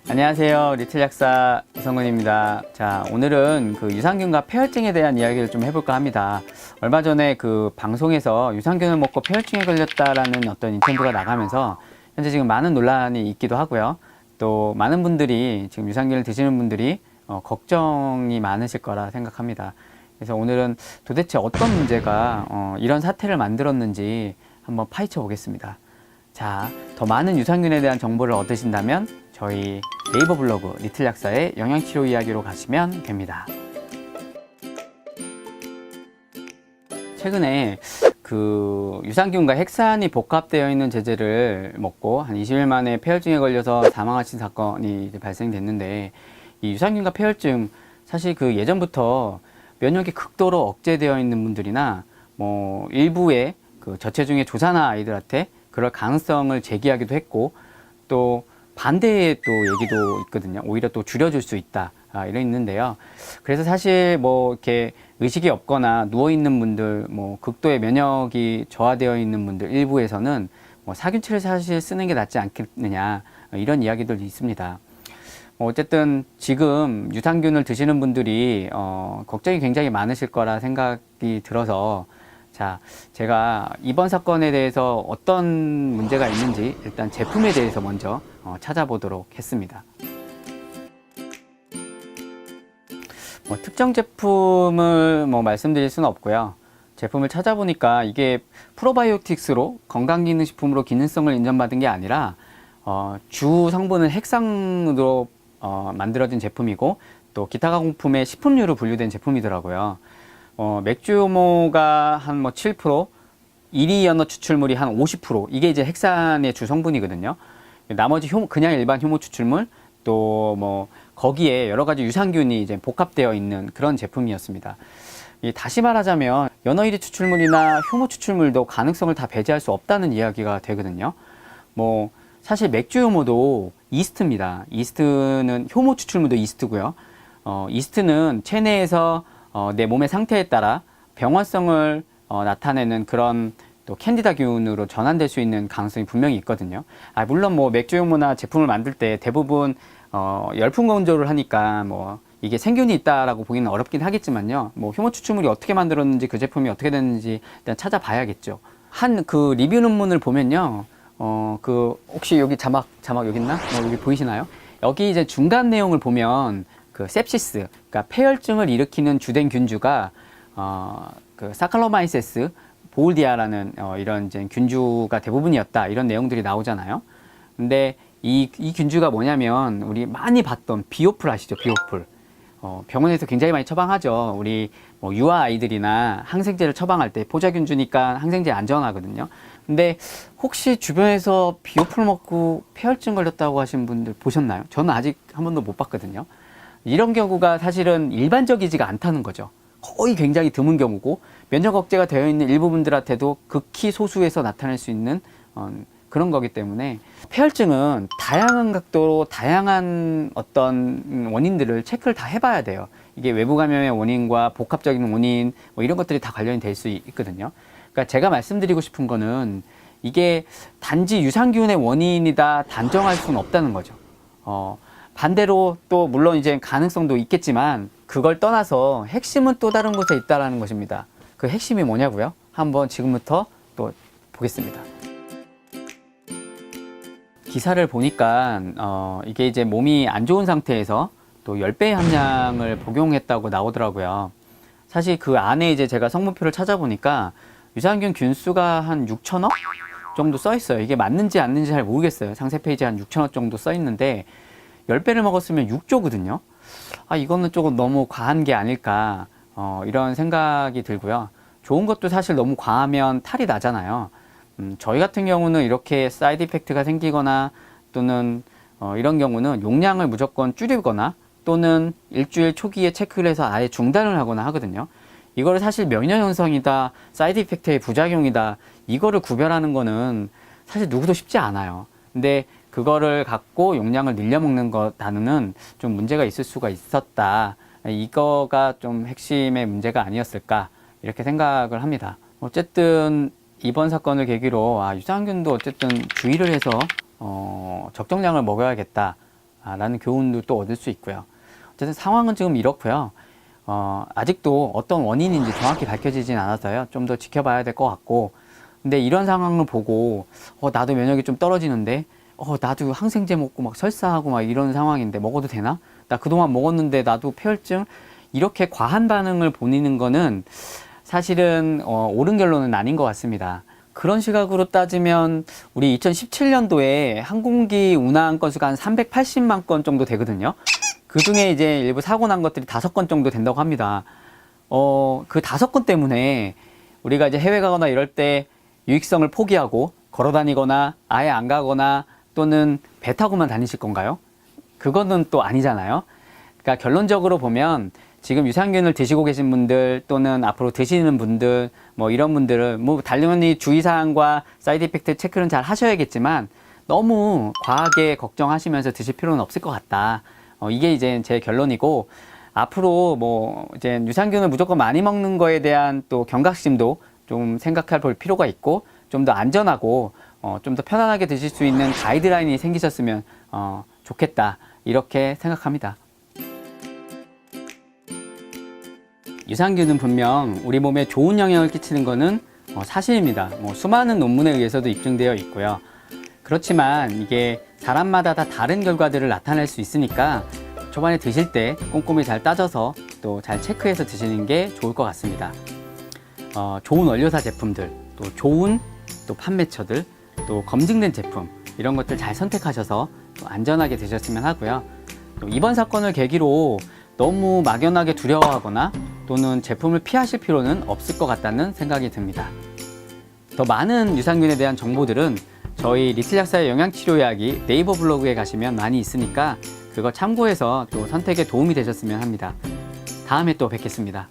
안녕하세요. 리틀 약사 이성근입니다. 자, 오늘은 그 유산균과 폐혈증에 대한 이야기를 좀 해볼까 합니다. 얼마 전에 그 방송에서 유산균을 먹고 폐혈증에 걸렸다라는 어떤 인터뷰가 나가면서 현재 지금 많은 논란이 있기도 하고요. 또 많은 분들이 지금 유산균을 드시는 분들이 걱정이 많으실 거라 생각합니다. 그래서 오늘은 도대체 어떤 문제가 이런 사태를 만들었는지 한번 파헤쳐 보겠습니다. 자, 더 많은 유산균에 대한 정보를 얻으신다면 저희 네이버 블로그 리틀 약사의 영양치료 이야기로 가시면 됩니다. 최근에 그 유산균과 핵산이 복합되어 있는 제제를 먹고 한 20일 만에 폐혈증에 걸려서 사망하신 사건이 발생됐는데, 이 유산균과 폐혈증 사실 그 예전부터 면역이 극도로 억제되어 있는 분들이나 뭐 일부의 그 저체중의 조산아 아이들한테 그럴 가능성을 제기하기도 했고, 또 반대의 또 얘기도 있거든요. 오히려 또 줄여줄 수 있다, 이런 있는데요. 그래서 사실 뭐 이렇게 의식이 없거나 누워 있는 분들, 뭐 극도의 면역이 저하되어 있는 분들 일부에서는 뭐 사균체를 사실 쓰는 게 낫지 않겠느냐, 이런 이야기들도 있습니다. 어쨌든 지금 유산균을 드시는 분들이 걱정이 굉장히 많으실 거라 생각이 들어서, 자, 제가 이번 사건에 대해서 어떤 문제가 있는지 일단 제품에 대해서 먼저 찾아보도록 했습니다. 특정 제품을 말씀드릴 수는 없고요. 제품을 찾아보니까 이게 프로바이오틱스로 건강기능식품으로 기능성을 인정받은 게 아니라 주 성분은 핵상으로 만들어진 제품이고, 또 기타 가공품의 식품류로 분류된 제품이더라고요. 맥주 효모가 한 7%, 이리 연어 추출물이 한 50%, 이게 이제 핵산의 주 성분이거든요. 나머지 그냥 일반 효모 추출물, 또 뭐 거기에 여러 가지 유산균이 이제 복합되어 있는 그런 제품이었습니다. 다시 말하자면 연어 이리 추출물이나 효모 추출물도 가능성을 다 배제할 수 없다는 이야기가 되거든요. 뭐 사실 맥주 효모도 이스트입니다. 이스트는 효모 추출물도 이스트고요. 이스트는 체내에서 내 몸의 상태에 따라 병원성을 나타내는 그런 또 캔디다균으로 전환될 수 있는 가능성이 분명히 있거든요. 물론 뭐 맥주 효모나 제품을 만들 때 대부분 열풍 건조를 하니까 뭐 이게 생균이 있다라고 보기는 어렵긴 하겠지만요. 뭐 효모 추출물이 어떻게 만들었는지, 그 제품이 어떻게 됐는지 일단 찾아봐야겠죠. 한 그 리뷰 논문을 보면요. 그 혹시 여기 자막 여기 있나? 여기 보이시나요? 여기 이제 중간 내용을 보면 그 셉시스, 그러니까 폐혈증을 일으키는 주된 균주가 그 사칼로마이세스 보울디아라는 이런 이제 균주가 대부분이었다, 이런 내용들이 나오잖아요. 근데 이 균주가 뭐냐면 우리 많이 봤던 비오풀 아시죠? 비오풀. 병원에서 굉장히 많이 처방하죠. 우리 뭐 유아 아이들이나 항생제를 처방할 때 포자균주니까 항생제 안전하거든요. 근데 혹시 주변에서 비오풀 먹고 폐혈증 걸렸다고 하신 분들 보셨나요? 저는 아직 한 번도 못 봤거든요. 이런 경우가 사실은 일반적이지가 않다는 거죠. 거의 굉장히 드문 경우고, 면역 억제가 되어 있는 일부분들한테도 극히 소수에서 나타날 수 있는 그런 거기 때문에 폐혈증은 다양한 각도로 다양한 어떤 원인들을 체크를 다 해봐야 돼요. 이게 외부 감염의 원인과 복합적인 원인 뭐 이런 것들이 다 관련이 될 수 있거든요. 그러니까 제가 말씀드리고 싶은 거는 이게 단지 유산균의 원인이다 단정할 수는 없다는 거죠. 반대로 또 물론 이제 가능성도 있겠지만 그걸 떠나서 핵심은 또 다른 곳에 있다라는 것입니다. 그 핵심이 뭐냐고요? 한번 지금부터 또 보겠습니다. 기사를 보니까 이게 이제 몸이 안 좋은 상태에서 또 10배의 함량을 복용했다고 나오더라고요. 사실 그 안에 이제 제가 성분표를 찾아보니까 유산균 균수가 한 6천억 정도 써 있어요. 이게 맞는지 안 맞는지 잘 모르겠어요. 상세 페이지에 한 6천억 정도 써 있는데 10배를 먹었으면 6조거든요. 이거는 조금 너무 과한 게 아닐까, 이런 생각이 들고요. 좋은 것도 사실 너무 과하면 탈이 나잖아요. 저희 같은 경우는 이렇게 사이드 이펙트가 생기거나 또는 이런 경우는 용량을 무조건 줄이거나 또는 일주일 초기에 체크를 해서 아예 중단을 하거나 하거든요. 이거를 사실 면역 현상이다, 사이드 이펙트의 부작용이다, 이거를 구별하는 거는 사실 누구도 쉽지 않아요. 근데 그거를 갖고 용량을 늘려 먹는 것 단어는 좀 문제가 있을 수가 있었다. 이거가 좀 핵심의 문제가 아니었을까, 이렇게 생각을 합니다. 어쨌든 이번 사건을 계기로 유산균도 어쨌든 주의를 해서 적정량을 먹어야겠다, 라는 교훈도 또 얻을 수 있고요. 어쨌든 상황은 지금 이렇고요. 아직도 어떤 원인인지 정확히 밝혀지진 않아서요. 좀 더 지켜봐야 될 것 같고, 근데 이런 상황을 보고 나도 면역이 좀 떨어지는데 나도 항생제 먹고 막 설사하고 막 이런 상황인데 먹어도 되나? 나 그동안 먹었는데 나도 폐혈증? 이렇게 과한 반응을 보이는 거는 사실은 옳은 결론은 아닌 것 같습니다. 그런 시각으로 따지면 우리 2017년도에 항공기 운항 건수가 한 380만 건 정도 되거든요. 그 중에 이제 일부 사고 난 것들이 5건 정도 된다고 합니다. 그 5건 때문에 우리가 이제 해외 가거나 이럴 때 유익성을 포기하고 걸어 다니거나 아예 안 가거나 또는 배 타고만 다니실 건가요? 그거는 또 아니잖아요. 그러니까 결론적으로 보면 지금 유산균을 드시고 계신 분들 또는 앞으로 드시는 분들 뭐 이런 분들은 뭐 당연히 주의사항과 사이드 이펙트 체크는 잘 하셔야겠지만 너무 과하게 걱정하시면서 드실 필요는 없을 것 같다. 이게 이제 제 결론이고, 앞으로 뭐 이제 유산균을 무조건 많이 먹는 거에 대한 또 경각심도 좀 생각해 볼 필요가 있고, 좀 더 안전하고 좀 더 편안하게 드실 수 있는 가이드라인이 생기셨으면 좋겠다, 이렇게 생각합니다. 유산균은 분명 우리 몸에 좋은 영향을 끼치는 것은 사실입니다. 수많은 논문에 의해서도 입증되어 있고요. 그렇지만 이게 사람마다 다 다른 결과들을 나타낼 수 있으니까 초반에 드실 때 꼼꼼히 잘 따져서 또 잘 체크해서 드시는 게 좋을 것 같습니다. 좋은 원료사 제품들, 또 좋은 또 판매처들, 또 검증된 제품, 이런 것들 잘 선택하셔서 또 안전하게 드셨으면 하고요. 또 이번 사건을 계기로 너무 막연하게 두려워하거나 또는 제품을 피하실 필요는 없을 것 같다는 생각이 듭니다. 더 많은 유산균에 대한 정보들은 저희 리틀 약사의 영양치료 이야기 네이버 블로그에 가시면 많이 있으니까 그거 참고해서 또 선택에 도움이 되셨으면 합니다. 다음에 또 뵙겠습니다.